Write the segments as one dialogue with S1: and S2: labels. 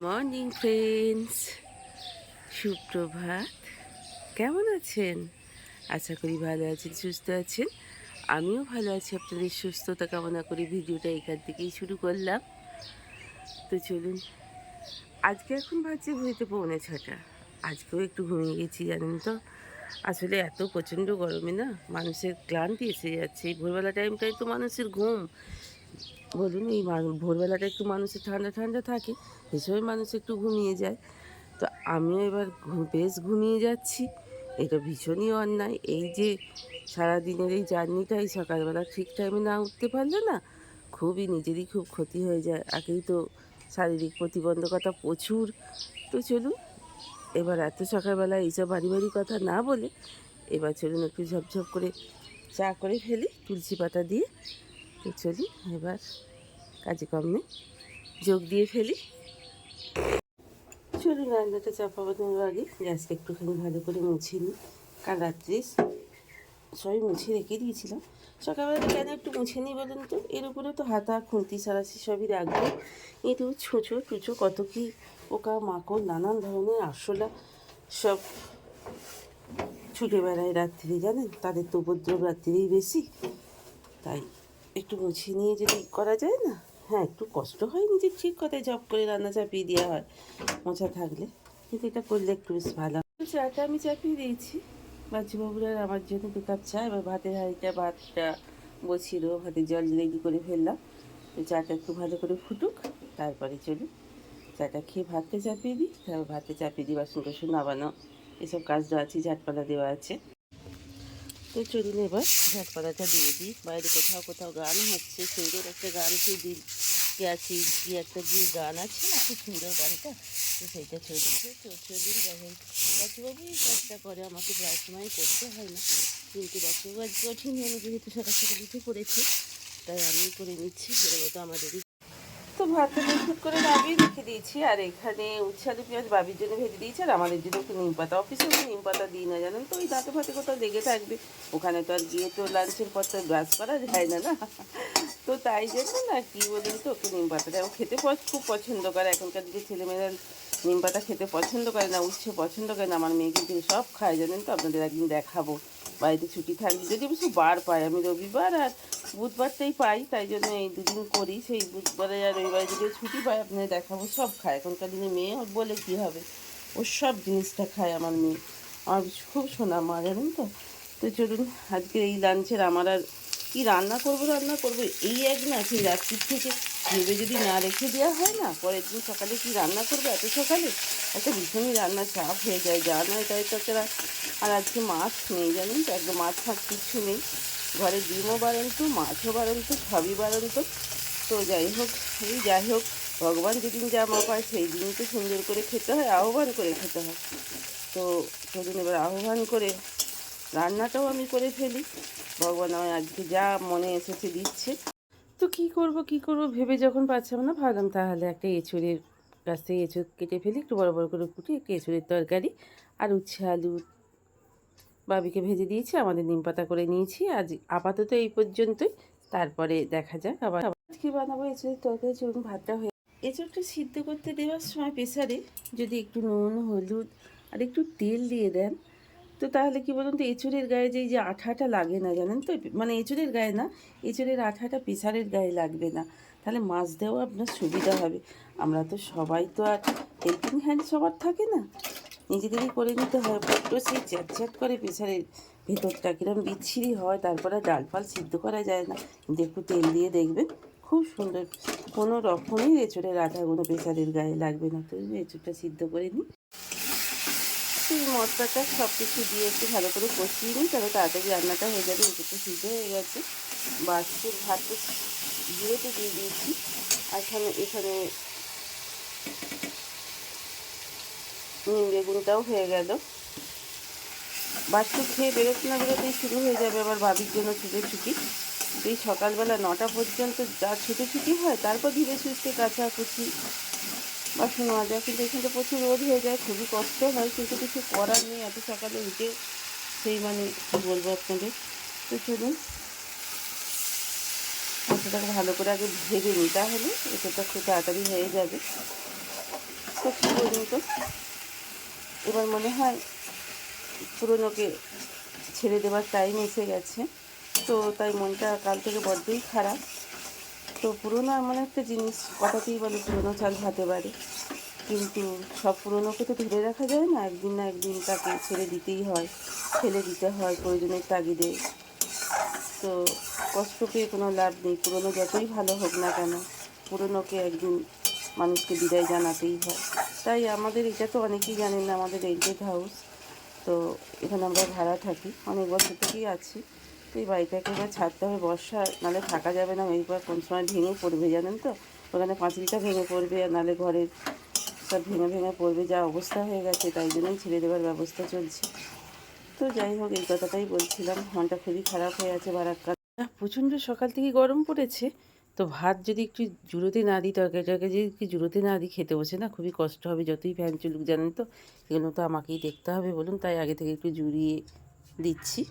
S1: Morning friends, সুপ্রভাত। কেমন আছেন? আশা করি ভালো আছেন, সুস্থ আছেন। আমিও ভালো আছি। আপনাদের সুস্থতা কামনা করি ভিডিওটা এখান থেকেই শুরু করলাম। তো চলুন, আজকে এখন বাজছে ঘড়িতে 6:45। আজকেও একটু ঘুমিয়ে গেছি, জানেন তো। আসলে এত প্রচণ্ড গরমে না মানুষের ক্লান্তি এসে যাচ্ছে। এই ভোরবেলা টাইমটাই তো মানুষের ঘুম। বলুন, এই ভোরবেলাটা একটু মানুষের ঠান্ডা ঠান্ডা থাকে, সেই সময় মানুষ একটু ঘুমিয়ে যায়। তো আমিও এবার বেশ ঘুমিয়ে যাচ্ছি। এটা ভীষণই অন্যায়। এই যে সারাদিনের এই জার্নিটাই সকালবেলা ঠিক টাইমে না উঠতে পারলে না খুবই নিজেরই খুব ক্ষতি হয়ে যায়। আগেই তো শারীরিক প্রতিবন্ধকতা প্রচুর। তো চলুন, এবার এত সকালবেলা এইসব বাড়ি বাড়ি কথা না বলে এবার চলুন একটু ঝপঝপ করে চা করে ফেলি তুলসী পাতা দিয়ে। তো চলুন এবার কাজে কর্মে যোগ দিয়ে ফেলি। চলুন রান্নাটা চাপানোর আগে গ্যাসটা একটুখানি ভালো করে মুছে নিই। কাল রাত্রে সবই মুছে রেখে দিয়েছিলাম। সকালবেলা কেন একটু মুছে নিই বলুন তো? এর উপরে তো হাতা খুন্তি সারাশি সবই রাখবো। কিন্তু ছুঁচো টুচো কত কী পোকা মাকড় নানান ধরনের আরশোলা সব ছুটে বেড়ায় রাত্রিরে, জানেন। তাদের তো উপদ্রব রাত্রিরেই বেশি। তাই একটু মুছে নিয়ে যদি করা যায় না, হ্যাঁ একটু কষ্ট হয়, নিজের ঠিক কথায় জব করে রান্না চাপিয়ে দেওয়া হয় মোছা থাকলে, কিন্তু এটা করলে একটু বেশ ভালো। চাটা আমি চাপিয়ে দিয়েছি বাচ্চুবাবুর আর আমার জন্য 2 কাপ চা। এবার ভাতের ভাতটা বসিয়ে দেবো, ভাতের জল রেডি করে ফেললাম। তো চাটা একটু ভালো করে ফুটুক, তারপরে চলুন চাটা খেয়ে ভাতটা চাপিয়ে দিই। তারপর ভাতটা চাপিয়ে দিই, বাসন টাসন নামানো এসব কাজটা আছে, ঝাটপালা দেওয়া আছে। তো চলুন এবার ঝাটপালাটা দিয়ে দিই। বাইরে কোথাও কোথাও গান হচ্ছে, সুন্দর একটা গান, সেই দিন কি আছে কি একটা যে গান আছে না, খুব সুন্দর গানটা, তো সেইটা চলছে। তো চলুন, যাই হোক বাচ্চুবাবু এই কাজটা করে, আমাকে প্রায় সময় করতে হয় না, কিন্তু বাচ্চুবাবু আজকে কঠিন হলো, যেহেতু সকাল সকাল উঠে পড়েছে, তাই আমি করে নিচ্ছি। সেরকম তো আমাদেরই। তো ভাতটা ঠিক করে নামিয়ে রেখে দিয়েছি, আর এখানে উচ্ছে আলু পেঁয়াজ বাবির জন্য ভেজে দিয়েছি, আর আমাদের জন্য একটু নিম পাতা। অফিসে নিম পাতা দিই না, জানেন তো। ওই দাঁতে ফাতে কোথাও লেগে থাকবে, ওখানে তো আর গিয়ে তো লাঞ্চের পর তো ব্রাশ করা যায় না না। তো তাই জন্য না, কি বলুন তো, ওকে নিম পাতাটা ও খেতে খুব পছন্দ করে। এখনকার দিকে ছেলেমেয়েরা নিম পাতা খেতে পছন্দ করে না, উচ্ছে পছন্দ করে না। আমার মেয়ে কিন্তু সব খায়, জানেন তো। আপনাদের একদিন দেখাবো, বাড়িতে ছুটি থাকবে যদি, অবশ্য বার পাই। আমি রবিবার আর বুধবারটাই পাই, তাই জন্য এই দুদিন করি। সেই বুধবারে আর রবিবারে যদি ছুটি পাই আপনাদের দেখাবো। সব খায় এখনকার দিনে মেয়ে, ওর বলে কী হবে, ওর সব জিনিসটা খায় আমার মেয়ে। আমার খুব সোনা মা, জানেন তো। তো চলুন আজকে এই লাঞ্চের আমার আর কী রান্না করবো এই এক না, সেই রাত্রির থেকে ভেবে যদি না রেখে দেওয়া হয় না, পরের দিন সকালে কী রান্না করবো এত সকালে, একটা ভীষণই রান্নার চাপ হয়ে যায়, যা নয় তাই তাছাড়া। আর আজকে মাছ নেই, জানেন তো, একদম মাছ ফাছ কিচ্ছু নেই ঘরে। ডিমও বাড়ন্ত, মাছও বাড়ন্ত, সবই বাড়ন্ত। তো যাই হোক, ভগবান যেদিন যা মাপায় সেই দিনই তো সুন্দর করে খেতে হয়, আহ্বান করে খেতে হয়। তো চলুন এবার আহ্বান করে রান্নাটাও আমি করে ফেলি। ভগবান আমায় আজকে যা মনে এসেছে দিচ্ছে। তো কী করব ভেবে যখন পাচ্ছিলাম না, ভাবলাম তাহলে একটা এঁচুড়ের কাছ থেকে এঁচুড় কেটে ফেলি, একটু বড় বড় করে কুটি, একটু এঁচুড়ের তরকারি আর উচ্ছে আলু বাবিকে ভেজে দিয়েছি, আমাদের নিম পাতা করে নিয়েছি। আজ আপাতত এই পর্যন্তই, তারপরে দেখা যাক আবার কী বানাবো। এঁচুড়ের তরকারি চলুন, ভাতটা হয়ে এঁচুড়টা সিদ্ধ করতে দেওয়ার সময় প্রেসারে যদি একটু নুন হলুদ আর একটু তেল দিয়ে দেন, তো তাহলে কি বলুন তো, এঁচুড়ের গায়ে যে আঠাটা লাগে না, জানেন তো। মানে এঁচুড়ের গায়ে না, এঁচুড়ের আঠাটা প্রেসারের গায়ে লাগবে না, তাহলে মাছ দেওয়া আপনার সুবিধা হবে। আমরা তো সবাই তো আর হেল্পিং হ্যান্ড সবার থাকে না, নিজেদেরই করে নিতে হয়। বড্ড সেই চ্যাট করে প্রেসারের ভেতরটা কীরকম বিচ্ছিরি হয়, তারপরে ডাল ফাল সিদ্ধ করা যায় না। কিন্তু একটু তেল দিয়ে দেখবেন খুব সুন্দর, কোনো রকমই এঁচুড়ের আঠাগুলো প্রেসারের গায়ে লাগবে না। তো এঁচুড়টা সিদ্ধ করে নিই, এই মশলাটা সব কিছু দিয়ে একটু ভালো করে কষিয়ে নিই, তাহলে তাড়াতাড়ি রান্নাটা হয়ে যাবে। এঁচুড়টা সিদ্ধ হয়ে গেছে। বাসের ভাতটা জিরেতে দিয়ে দিয়েছি। এখানে নিম বেগুনটাও হয়ে গেল। বাচ্চু খেয়ে বেরোতে না বেরোতেই শুরু হয়ে যাবে আবার বাবির জন্য ছুটোছুটি। এই সকালবেলা 9টা পর্যন্ত যা ছুটোছুটি হয়, তারপর ধীরে সুস্থে কাচাকুচি বাসন মাজা। কিন্তু এখানটা প্রচুর রোদ হয়ে যায়, খুবই কষ্ট হয়, কিন্তু কিছু করার নেই। এত সকালে উঠে সেই মানে কী বলবো আপনাদের। তো চলুন মশলাটাকে ভালো করে আগে ভেজে নিই, তাহলে এটা খুব তাড়াতাড়ি হয়ে যাবে। কী বলুন তো, এবার মনে হয় পুরোনোকে ছেড়ে দেওয়ার টাইম এসে গেছে। তো তাই মনটা কাল থেকে বড্ডই খারাপ। তো পুরোনো এমন একটা জিনিস, কথাতেই বলে পুরোনো চাল ভাতে বাড়ে, কিন্তু সব পুরোনোকে তো ধরে রাখা যায় না, একদিন না একদিন তাকে ছেড়ে দিতেই হয়, ফেলে দিতে হয় প্রয়োজনের তাগিদে। তো কষ্ট পেয়ে কোনো লাভ নেই, পুরোনো যতই ভালো হোক না কেন পুরোনোকে একদিন মানুষকে বিদায় জানাতেই হয়। তাই আমাদের এটা তো অনেকেই জানেন না, আমাদের রেন্টেড হাউস, তো এখানে আমরা ভাড়া থাকি, অনেক বছর থেকেই আছি। তো এই বাড়িটাকে এবার ছাড়তে হবে, বর্ষা নাহলে থাকা যাবে না, এরপর কোন সময় ভেঙে পড়বে জানেন তো, ওখানে পাঁচিলটা ভেঙে পড়বে, আর নাহলে ঘরের সব ভেঙে ভেঙে পড়বে, যা অবস্থা হয়ে গেছে, তাই জন্যই ছেড়ে দেওয়ার ব্যবস্থা চলছে। তো যাই হোক, এই কথাটাই বলছিলাম, মনটা খুবই খারাপ হয়ে আছে বারাক্কা। প্রচণ্ড সকাল থেকে গরম পড়েছে, তো ভাত যদি একটু জুড়োতে না দিই, তরকারিটাকে যদি একটু জুড়োতে না দিই, খেতে বসে না খুবই কষ্ট হবে, যতই ফ্যান চলুক জানেন তো, এগুলো তো আমাকেই দেখতে হবে বলুন, তাই আগে থেকে একটু জুড়িয়ে দিচ্ছি।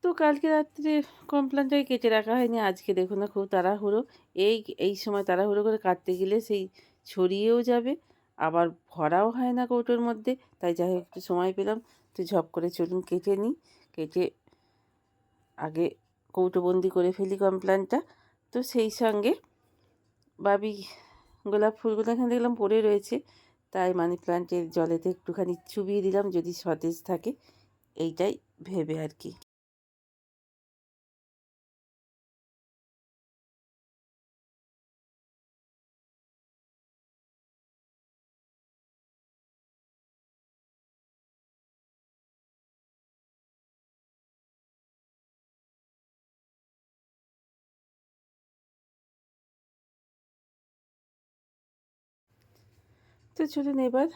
S1: তো কালকে রাত্রে কমপ্লেনটাই কেটে রাখা হয়নি, আজকে দেখুন না খুব তাড়াহুড়ো, এই সময় তাড়াহুড়ো করে কাটতে গেলে সেই ছড়িয়েও যাবে, আবার ভরাও হয় না কৌটোর মধ্যে। তাই যাই হোক একটু সময় পেলাম, তো ঝপ করে চলুন কেটে নিই, কেটে আগে কৌটোবন্দি করে ফেলি কমপ্লেনটা। তো সেই সঙ্গে বাবি গোলাপ ফুলগুলো এখানে দেখলাম পড়ে রয়েছে, তাই মানি প্ল্যান্টের জলেতে একটুখানি চুবিয়ে দিলাম, যদি সতেজ থাকে, এইটাই ভেবে আর কি। তো চলুন এবার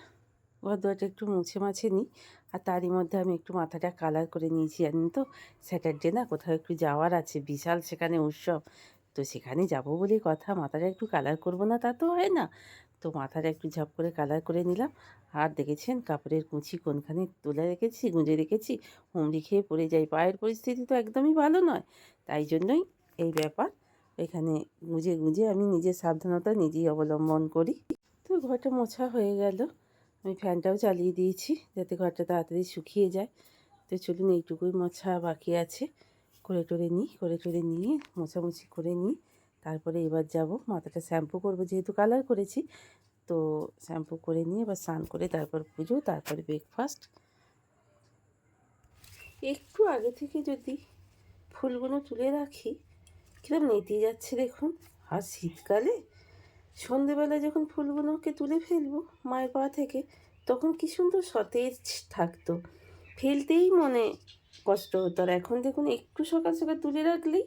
S1: ঘর দরটা একটু মুছে মাছে নিই, আর তারই মধ্যে আমি একটু মাথাটা কালার করে নিয়েছি জানেন তো, স্যাটারডে না কোথাও একটু যাওয়ার আছে, বিশাল সেখানে উৎসব, তো সেখানে যাব বলে কথা, মাথাটা একটু কালার করব না তা তো হয় না, তো মাথাটা একটু ঝাপ করে কালার করে নিলাম। আর দেখেছেন কাপড়ের কুঁচি কোনখানে তুলে রেখেছি, গুঁজে রেখেছি, হুমড়ি খেয়ে পড়ে যাই, পায়ের পরিস্থিতি তো একদমই ভালো নয়, তাই জন্যই এই ব্যাপার, এখানে গুঁজে গুঁজে আমি নিজের সাবধানতা নিজেই অবলম্বন করি। তো ঘরটা মোছা হয়ে গেল, আমি ফ্যানটাও চালিয়ে দিয়েছি যাতে ঘরটা তাড়াতাড়ি শুকিয়ে যায়। তো চলুন এইটুকুই মোছা বাকি আছে, করে টোরে নিই, করে টোরে নিয়ে মোছামুছি করে নিই, তারপরে এবার যাব মাথাটা শ্যাম্পু করব, যেহেতু কালার করেছি, তো শ্যাম্পু করে নিয়ে এবার স্নান করে তারপর পুজো, তারপরে ব্রেকফাস্ট। একটু আগে থেকে যদি ফুলগুলো তুলে রাখি, কিরম নেতি যাচ্ছে দেখুন। আর শীতকালে সন্ধেবেলায় যখন ফুলগুলোকে তুলে ফেলবো মায়ের পা থেকে, তখন কি সুন্দর সতেজ থাকতো, ফেলতেই মনে কষ্ট হতো। আর এখন দেখুন একটু সকাল সকাল তুলে রাখলেই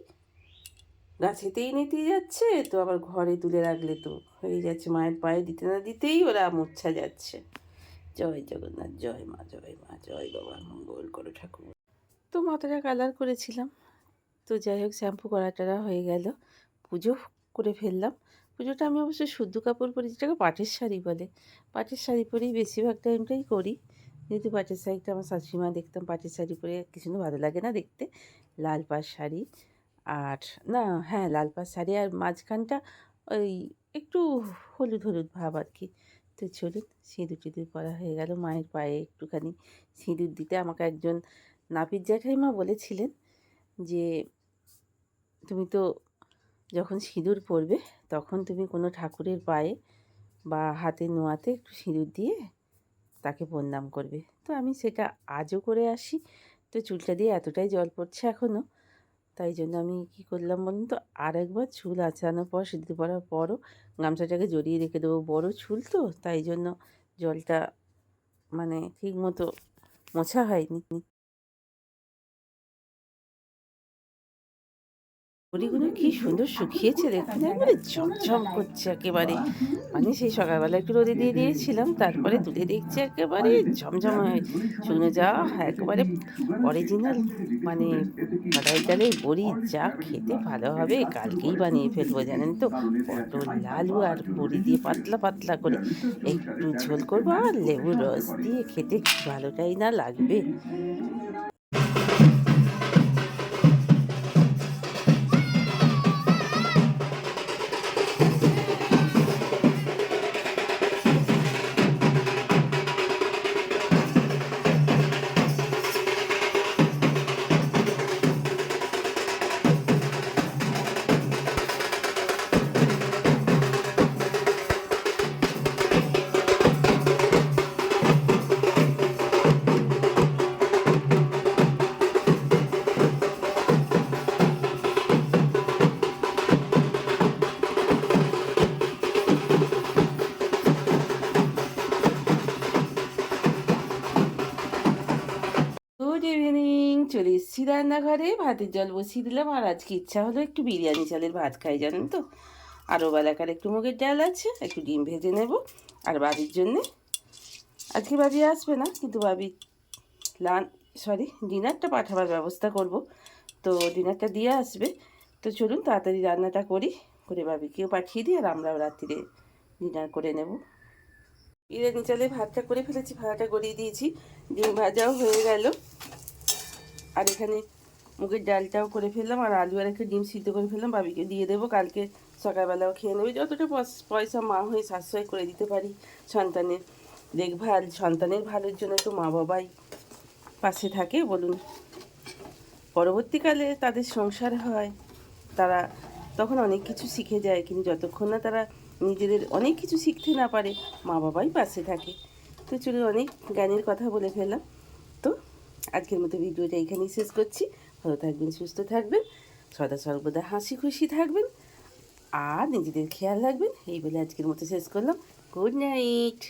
S1: গাছেতেই নেতিয়ে যাচ্ছে, তো আবার ঘরে তুলে রাখলে তো হয়ে যাচ্ছে, মায়ের পায়ে দিতে না দিতেই ওরা মূর্ছা যাচ্ছে। জয় জগন্নাথ, জয় মা, জয় মা, জয় বাবা, মঙ্গল করো ঠাকুর। তো মাথাটা কালার করেছিলাম, তো যাই হোক শ্যাম্পু করা টারা হয়ে গেল, পুজো করে ফেললাম। পুজোটা আমি অবশ্য শুদ্ধ কাপড় পরি, যেটাকে পাটের শাড়ি বলে, পাটের শাড়ি পরেই বেশিরভাগ টাইমটাই করি, যেহেতু পাটের শাড়িটা আমার শাশুড়িমা দেখতাম পাটের শাড়ি পরে কিছু ভালো লাগে না দেখতে, লাল পাড় শাড়ি, আর না হ্যাঁ লাল পাড় শাড়ি, আর মাঝখানটা ওই একটু হলুদ হলুদ ভাব আর কি। তো চলুন সিঁদুর টিঁদুর করা হয়ে গেল, মায়ের পায়ে একটুখানি সিঁদুর দিতে আমাকে একজন নাপিত জ্যাঠাইমা বলেছিলেন যে তুমি তো যখন সিঁদুর পরবে তখন তুমি কোনো ঠাকুরের পায়ে বা হাতে নোয়াতে একটু সিঁদুর দিয়ে তাকে প্রণাম করবে। তো আমি সেটা আজও করে আসি, তো চুলটা দিয়ে এতটাই জল পড়ছে এখনও, তাই জন্য আমি কী করলাম বলুন তো, আরেকবার চুল আঁচড়ানোর পর সিঁদুর পরার পরও গামছাটাকে জড়িয়ে রেখে দেবো, বড় চুল তো, তাই জন্য জলটা মানে ঠিক মতো মোছা হয়নি। বড়িগুলো কি সুন্দর শুকিয়েছে দেখুন, একবারে ঝমঝম করছে একেবারে, মানে সেই সকালবেলা একটু রোদে দিয়ে দিয়েছিলাম, তারপরে তুলে দেখছি একেবারে ঝমঝম হয়ে শুকনো যাওয়া, একেবারে অরিজিনাল, মানে কড়াই চালের বড়ি, যা খেতে ভালো হবে, কালকেই বানিয়ে ফেলবো জানেন তো, পটল আলু আর বড়ি দিয়ে পাতলা পাতলা করে একটু ঝোল করবো, আর লেবুর রস দিয়ে খেতে কি ভালোটাই না লাগবে। চলে এসেছি রান্নাঘরে, ভাতের জল বসিয়ে দিলাম। আর আজকে ইচ্ছা হলো একটু বিরিয়ানি চালের ভাত খাই, জানেন তো। আরও বেলাকার একটু মুগের ডাল আছে, একটু ডিম ভেজে নেব। আর বাবির জন্যে, আজকে বাবি আসবে না, কিন্তু বাবি ডিনারটা পাঠাবার ব্যবস্থা করব। তো ডিনারটা দিয়ে আসবে। তো চলুন তাড়াতাড়ি রান্নাটা করি, করে বাবিকেও পাঠিয়ে দিই, আর আমরাও রাত্রিরে ডিনার করে নেব। বিরিয়ানি চালে ভাতটা করে ফেলেছি, ভাতটা গড়িয়ে দিয়েছি, ডিম ভাজাও হয়ে গেল। আর এখানে মুগের ডালটাও করে ফেললাম, আর আলু আর একটা ডিম সিদ্ধ করে ফেললাম, বাবিকে দিয়ে দেবো, কালকে সকালবেলাও খেয়ে নেবে। যতটা পয়সা মা হয়ে সাশ্রয় করে দিতে পারি সন্তানের দেখভাল, সন্তানের ভালোর জন্য তো মা বাবাই পাশে থাকে বলুন। পরবর্তীকালে তাদের সংসার হয়, তারা তখন অনেক কিছু শিখে যায়, কিন্তু যতক্ষণ না তারা নিজেদের অনেক কিছু শিখতে না পারে, মা বাবাই পাশে থাকে। তো চলুন, অনেক জ্ঞানের কথা বলে ফেললাম। তো আজকের মতো ভিডিওটা এখানেই শেষ করছি। ভালো থাকবেন, সুস্থ থাকবেন, সদা সর্বদা হাসি খুশি থাকবেন, আর নিজেদের খেয়াল রাখবেন। এই বলে আজকের মতো শেষ করলাম। Good night.